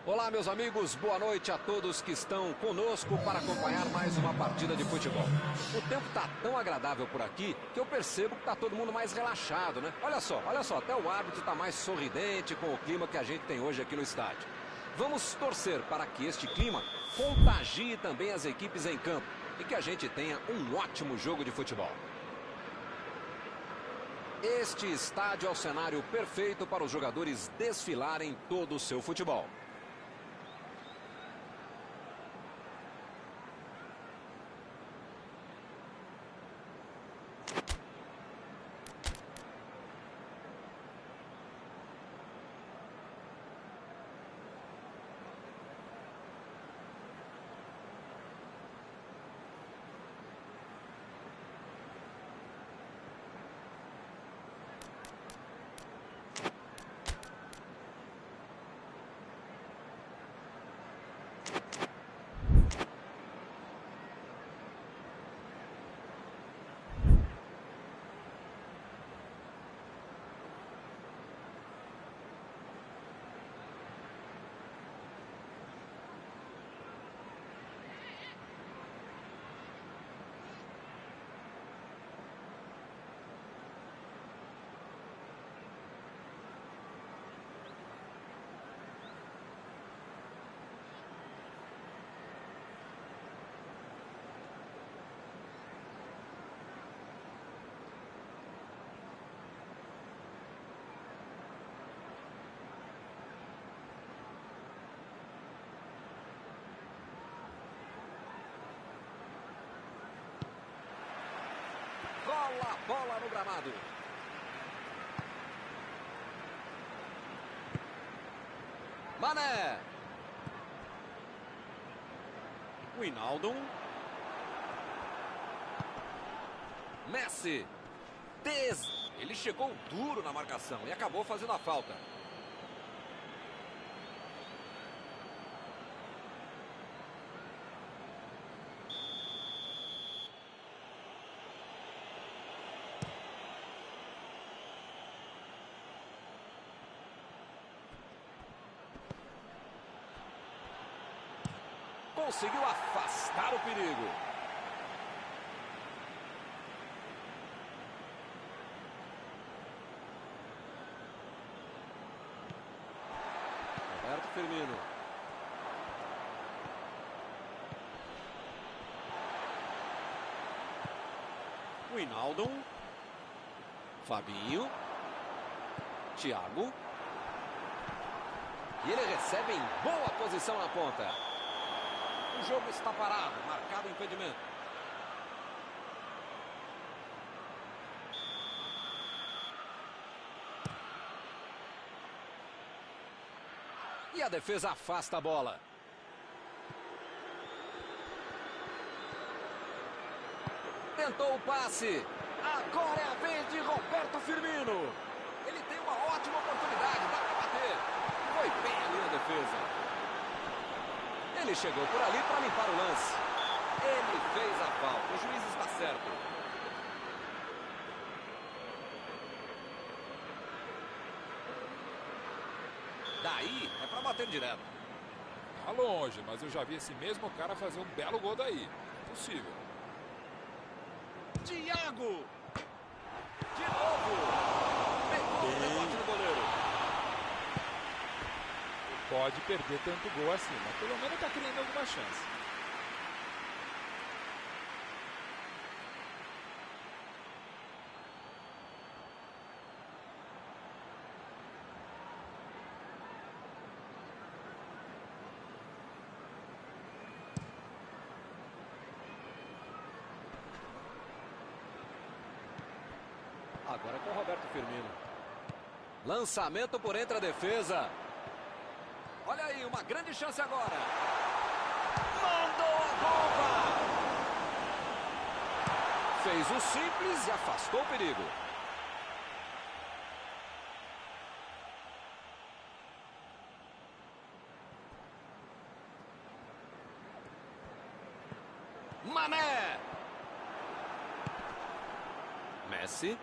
Olá, meus amigos, boa noite a todos que estão conosco para acompanhar mais uma partida de futebol. O tempo está tão agradável por aqui que eu percebo que está todo mundo mais relaxado, né? Olha só, até o árbitro está mais sorridente com o clima que a gente tem hoje aqui no estádio. Vamos torcer para que este clima contagie também as equipes em campo e que a gente tenha um ótimo jogo de futebol. Este estádio é o cenário perfeito para os jogadores desfilarem todo o seu futebol. Rola a bola no gramado. Mané. Wijnaldum. Messi. Ele chegou duro na marcação e acabou fazendo a falta. Conseguiu afastar o perigo. Roberto Firmino. Wijnaldum. Fabinho. Thiago. E ele recebe em boa posição na ponta. O jogo está parado, marcado impedimento. E a defesa afasta a bola. Tentou o passe. Agora é a vez de Roberto Firmino. Ele tem uma ótima oportunidade, dá para bater. Foi bem ali na defesa. Ele chegou por ali para limpar o lance. Ele fez a falta. O juiz está certo. Daí é para bater direto. Tá longe, mas eu já vi esse mesmo cara fazer um belo gol daí. Possível. Thiago! De novo! Pegou o rebote do goleiro. Pode perder tanto gol assim, mas pelo menos tá criando alguma chance. Agora com o Roberto Firmino. Lançamento por entre a defesa. Olha aí, uma grande chance agora. Mandou a bomba! Fez o simples e afastou o perigo. Mané! Messi.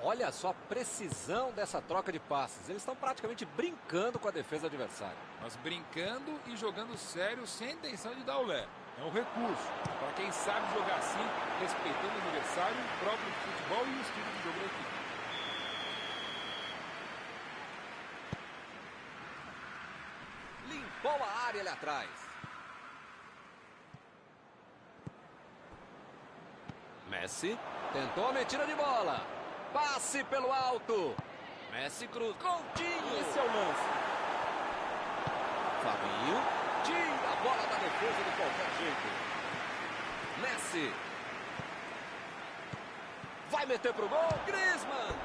Olha só a precisão dessa troca de passes. Eles estão praticamente brincando com a defesa adversária. Mas brincando e jogando sério sem intenção de dar o lé. É um recurso para quem sabe jogar assim, respeitando o adversário, o próprio futebol e o estilo de jogo da equipe. Limpou a área ali atrás. Messi tentou a metida de bola. Passe pelo alto. Messi cruz. Coutinho. Esse é o lance. Fabinho tira a bola da defesa de qualquer jeito. Messi. Vai meter pro gol. Griezmann.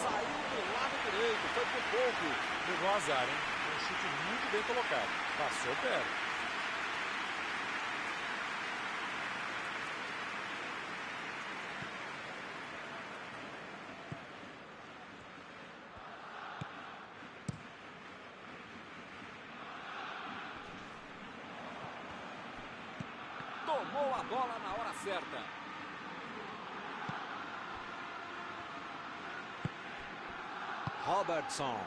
Saiu do lado direito. Foi por pouco. Pegou azar, hein? Foi um chute muito bem colocado. Passou perto. Tomou a bola na hora certa. Robertson.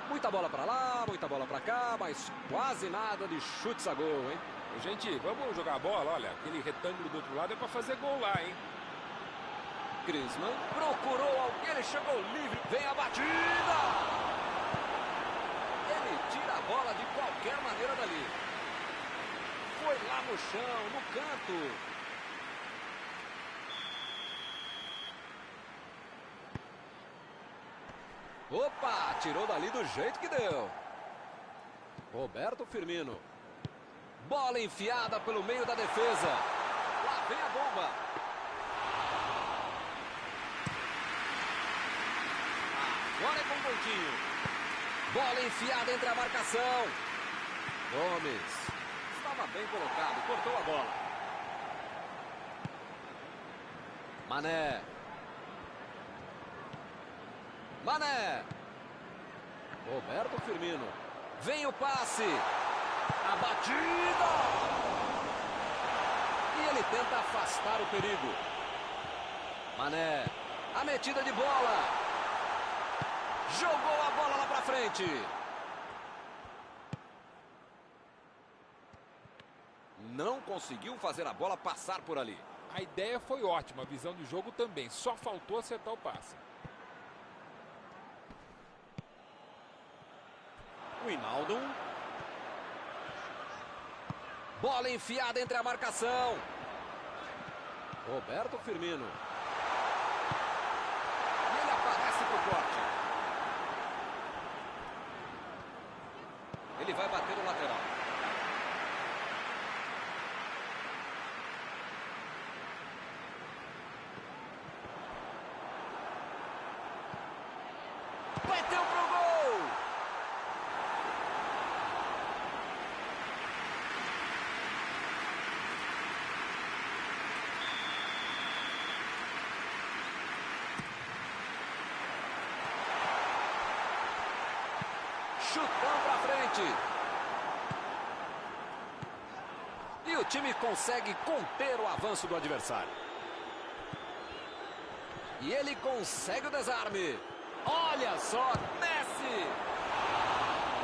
Muita bola para lá, muita bola para cá, mas quase nada de chutes a gol, hein? Gente, vamos jogar a bola, olha, aquele retângulo do outro lado é para fazer gol lá, hein? Griezmann procurou alguém, ele chegou livre, vem a batida! Ele tira a bola de qualquer maneira dali. Foi lá no chão, no canto. Opa, tirou dali do jeito que deu. Roberto Firmino. Bola enfiada pelo meio da defesa. Lá vem a bomba. Agora é com o Coutinho. Bola enfiada entre a marcação. Gomes. Estava bem colocado, cortou a bola. Mané. Mané. Roberto Firmino. Vem o passe. A batida. E ele tenta afastar o perigo. Mané. A metida de bola. Jogou a bola lá pra frente. Não conseguiu fazer a bola passar por ali. A ideia foi ótima, a visão de jogo também. Só faltou acertar o passe. Wijnaldum. Bola enfiada entre a marcação. Roberto Firmino. E ele aparece pro corte. Ele vai bater no lateral. Bateu pro gol! Chutão pra frente. E o time consegue conter o avanço do adversário. E ele consegue o desarme. Olha só, Messi!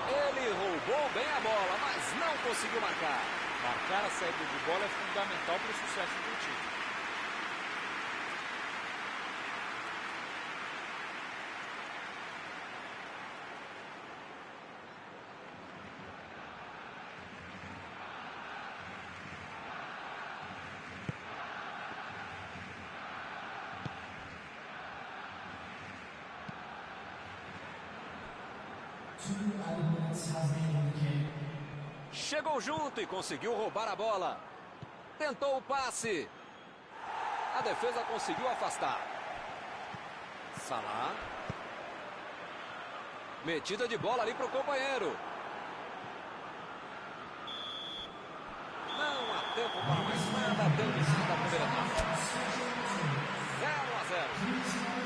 Ele roubou bem a bola, mas não conseguiu marcar. Marcar a saída de bola é fundamental para o sucesso do time. Chegou junto e conseguiu roubar a bola. Tentou o passe. A defesa conseguiu afastar. Salah. Metida de bola ali para o companheiro. Não há tempo para mais nada dentro da primeira etapa. 0-0.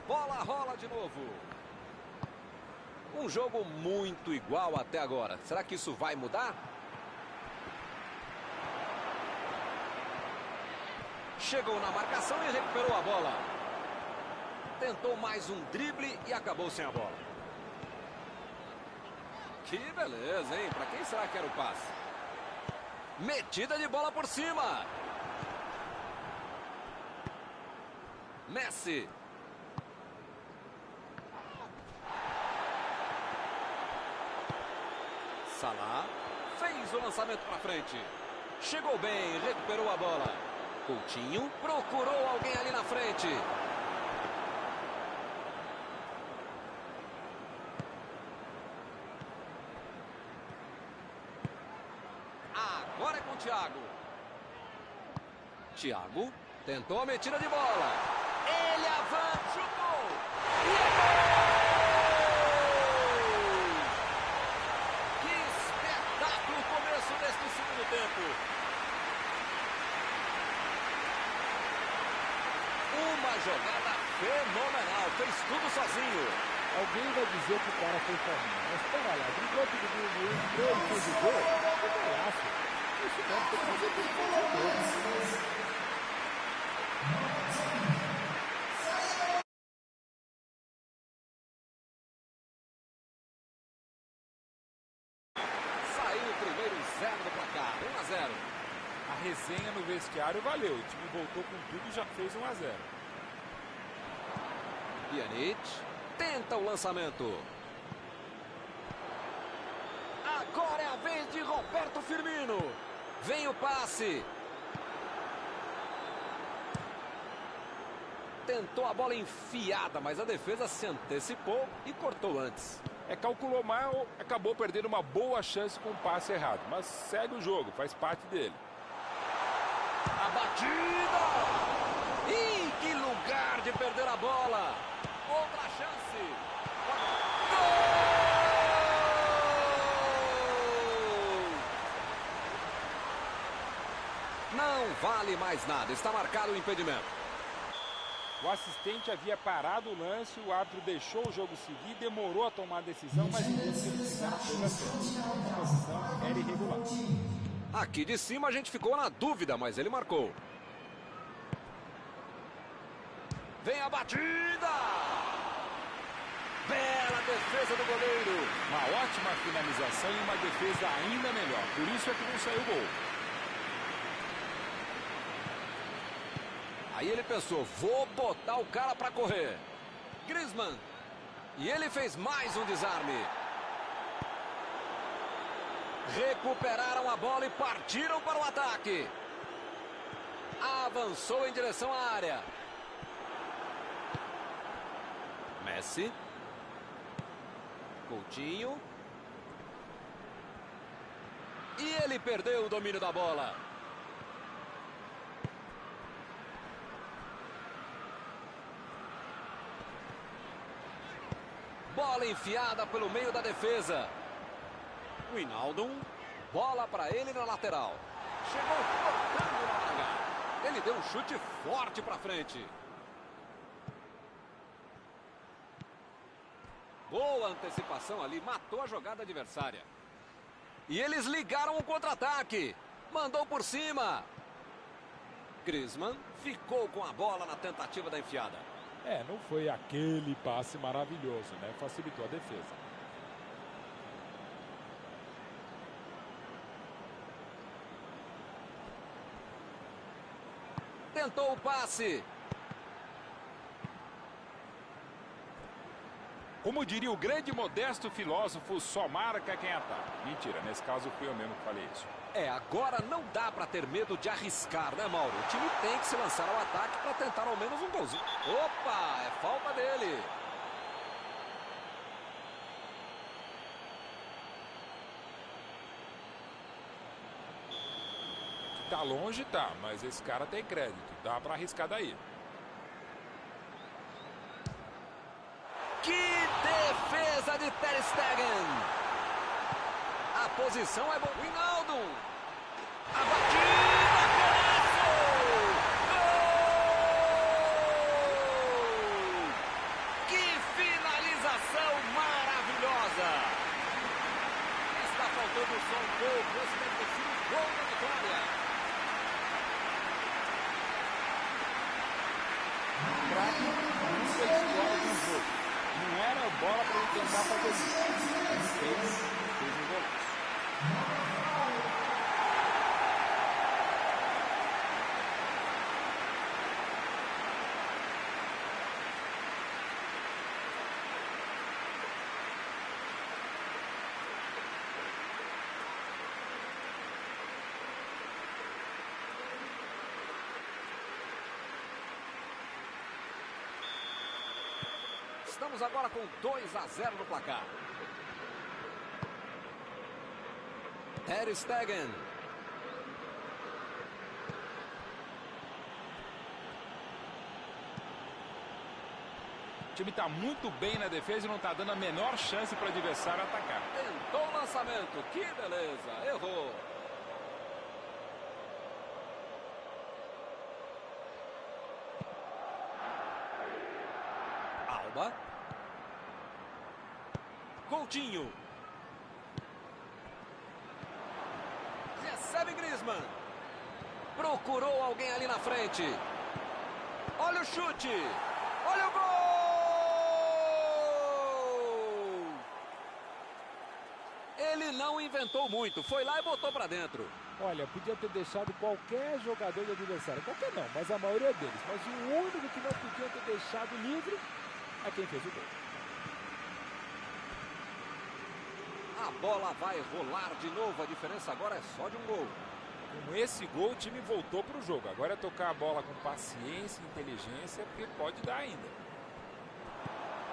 bola rola de novo. Um jogo muito igual até agora. Será que isso vai mudar? Chegou na marcação e recuperou a bola. Tentou mais um drible e acabou sem a bola. Que beleza, hein? Para quem será que era o passe? Metida de bola por cima. Messi. Salah fez o lançamento para frente. Chegou bem, recuperou a bola. Coutinho procurou alguém ali na frente. Agora é com o Thiago. Thiago tentou a metida de bola. Ele avança, chutou. E é gol! Que espetáculo começo deste segundo tempo. Uma jogada fenomenal. Fez tudo sozinho. Alguém vai dizer que o cara foi forminha. Mas espera lá, driblou todo mundo, entrou e fez o gol. Que golaço. Isso mesmo, tem que fazer tudo com o gol. Saiu o primeiro 0 do placar, 1-0. A resenha no vestiário valeu. O time voltou com tudo e já fez 1-0. Pjanic tenta o lançamento. Agora é a vez de Roberto Firmino. Vem o passe. Tentou a bola enfiada, mas a defesa se antecipou e cortou antes. Calculou mal, acabou perdendo uma boa chance com o passe errado. Mas segue o jogo, faz parte dele. A batida! Ih, que lugar de perder a bola! Outra chance! Gol! Não vale mais nada, está marcado o impedimento. O assistente havia parado o lance, o árbitro deixou o jogo seguir, demorou a tomar a decisão, mas em vez de verificar, fez a certa. A posição era irregular. Aqui de cima a gente ficou na dúvida, mas ele marcou. Vem a batida! Bela defesa do goleiro. Uma ótima finalização e uma defesa ainda melhor. Por isso é que não saiu o gol. Aí ele pensou, vou botar o cara para correr. Griezmann. E ele fez mais um desarme. Recuperaram a bola e partiram para o ataque. Avançou em direção à área. Messi. Coutinho. E ele perdeu o domínio da bola. Bola enfiada pelo meio da defesa. Wijnaldum. Bola para ele na lateral. Chegou tocando na área. Ele deu um chute forte para frente. Boa antecipação ali. Matou a jogada adversária. E eles ligaram o contra-ataque. Mandou por cima. Griezmann ficou com a bola na tentativa da enfiada. Não foi aquele passe maravilhoso, né? Facilitou a defesa. Tentou o passe. Como diria o grande modesto filósofo, só marca quem ataca. Mentira, nesse caso fui eu mesmo que falei isso. Agora não dá para ter medo de arriscar, né, Mauro? O time tem que se lançar ao ataque para tentar ao menos um golzinho. Opa, é falta dele. Tá longe, tá, mas esse cara tem crédito. Dá para arriscar daí. Que defesa de Ter Stegen. A posição é boa. Wijnaldum. A batida, golaço! Gol! produção, gol. Esse deve ter sido o gol da vitória. Craque nunca escolhe um jogo. Não era bola para ele tentar fazer isso. Ele fez um golaço. Estamos agora com 2-0 no placar. Ter Stegen. O time está muito bem na defesa e não está dando a menor chance para o adversário atacar. Tentou o lançamento. Que beleza. Errou. Alba. Coutinho. Recebe Griezmann. Procurou alguém ali na frente. Olha o chute. Olha o gol! Ele não inventou muito. Foi lá e botou pra dentro. Olha, podia ter deixado qualquer jogador do adversário. Qualquer não, mas a maioria deles. Mas o único que não podia ter deixado livre é quem fez o gol. A bola vai rolar de novo. A diferença agora é só de um gol. Com esse gol, o time voltou para o jogo. Agora é tocar a bola com paciência e inteligência, porque pode dar ainda.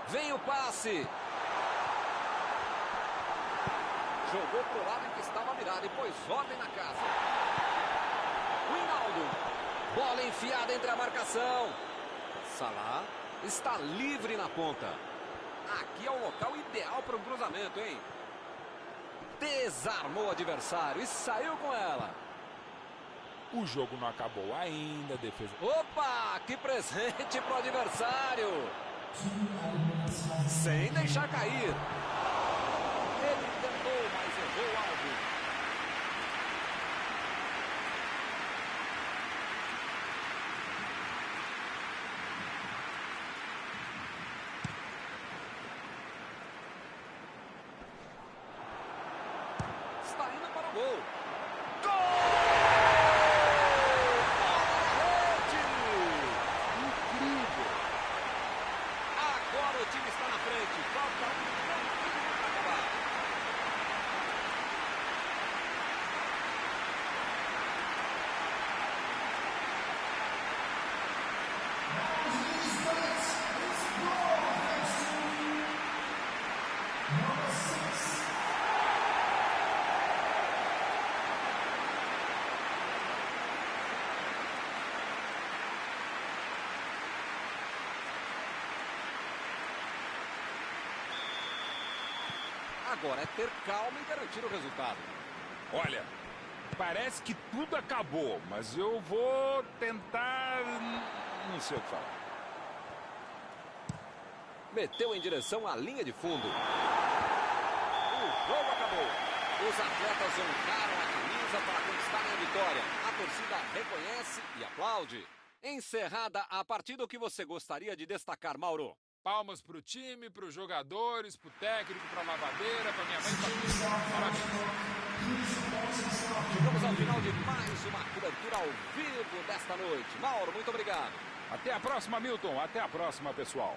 Vem o passe. Jogou pro lado em que estava mirado e pôs ordem na casa. Wijnaldum. Bola enfiada entre a marcação. Salah está livre na ponta. Aqui é o local ideal para um cruzamento, hein? Desarmou o adversário e saiu com ela. O jogo não acabou ainda, a defesa... Opa, que presente pro adversário. Sem deixar cair. Ele tentou, mas errou o alvo. Está indo para o gol. Gol! Incrível! Agora o time está na frente. Falta um minutinho para acabar. Agora é ter calma e garantir o resultado. Olha, parece que tudo acabou, mas eu vou tentar... Não sei o que falar. Meteu em direção à linha de fundo. O jogo acabou. Os atletas honraram a camisa para conquistarem a vitória. A torcida reconhece e aplaude. Encerrada a partida, o que você gostaria de destacar, Mauro? Palmas para o time, para os jogadores, para o técnico, para a lavadeira, para minha mãe, para tudo. Parabéns. Chegamos ao final de mais uma cobertura ao vivo desta noite. Mauro, muito obrigado. Até a próxima, Milton. Até a próxima, pessoal.